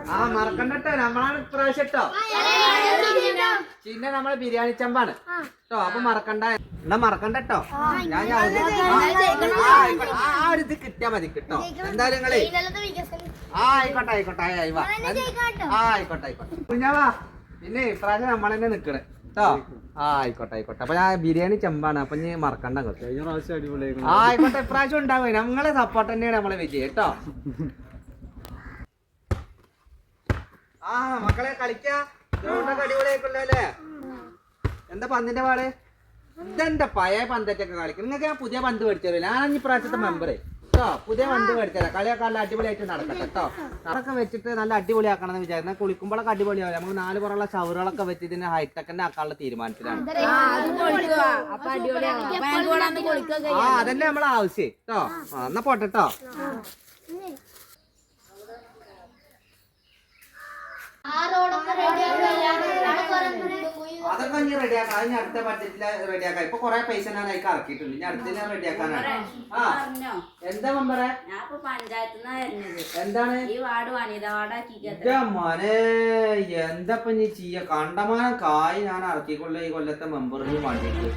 ആ മറക്കണ്ടട്ടോ നമ്മളാണ് ഇപ്രാവശ്യം കേട്ടോ ചിന്ന നമ്മളെ ബിരിയാണി ചെമ്പാണ് കേട്ടോ അപ്പൊ മറക്കണ്ട എന്നാ മറക്കണ്ടട്ടോ ഞാൻ ആ ഒരു ഇത് കിട്ടിയാ മതി കേട്ടോ എന്തായാലും നിങ്ങളെ ആയിക്കോട്ടെ ആയിക്കോട്ടെ ആയിക്കോട്ടെ കുഞ്ഞാവാ പിന്നെ ഇപ്രാവശ്യം നമ്മളെന്നെ നിക്കണേ കേട്ടോ ആയിക്കോട്ടെ ആയിക്കോട്ടെ അപ്പൊ ഞാൻ ബിരിയാണി ചെമ്പാണ് അപ്പൊ ഇനി മറക്കണ്ട ആയിക്കോട്ടെ ഇപ്രാവശ്യം ഉണ്ടാവേ നമ്മളെ സപ്പോർട്ട് തന്നെയാണ് നമ്മളെ വിജയ് കേട്ടോ ആ മക്കളെ കളിക്കാ അടിപൊളിയായിക്കൊല്ലോ അല്ലേ എന്താ പന്തിന്റെ പാട് ഇതെന്താ പഴയ പന്തറ്റൊക്കെ കളിക്കും നിങ്ങൾക്ക് ഞാൻ പുതിയ പന്ത് മേടിച്ചു ഞാൻ ഈ പ്രാവശ്യത്തെ മെമ്പറേ കേട്ടോ പുതിയ പന്ത് മേടിച്ചതരാം കളിയൊക്കെ നല്ല അടിപൊളിയായിട്ട് നടക്കട്ടെ കേട്ടോ അതൊക്കെ വെച്ചിട്ട് നല്ല അടിപൊളിയാക്കണം എന്ന് വിചാരിച്ചാൽ കുളിക്കുമ്പോഴൊക്കെ അടിപൊളിയാവും നമുക്ക് 4 പുറമുള്ള ഷവറുകളൊക്കെ വെച്ച് ഇതിനെ ഹൈടെക്കിന്റെ ആക്കാനുള്ള തീരുമാനത്തിലാണ് ആ അതന്നെ നമ്മളെ ആവശ്യം കേട്ടോ എന്നാ പോട്ടെ കേട്ടോ അതൊക്കെ ഇനി റെഡിയാക്കാം അതിന് അടുത്ത ബഡ്ജറ്റില് റെഡിയാക്കാം ഇപ്പൊ കൊറേ പൈസ ഞാൻ അതിലേക്ക് ഇറക്കിയിട്ടുണ്ട് ഇനി അടുത്ത റെഡിയാക്കാനാണ് ആ എന്താ മെമ്പറെ എന്താണ് മോനെ എന്താ ഇനി ചെയ്യ കണ്ടമാനം കായ് ഞാൻ ഇറക്കിക്കൊള്ള ഈ കൊല്ലത്തെ മെമ്പറിന് വേണ്ടിട്ട്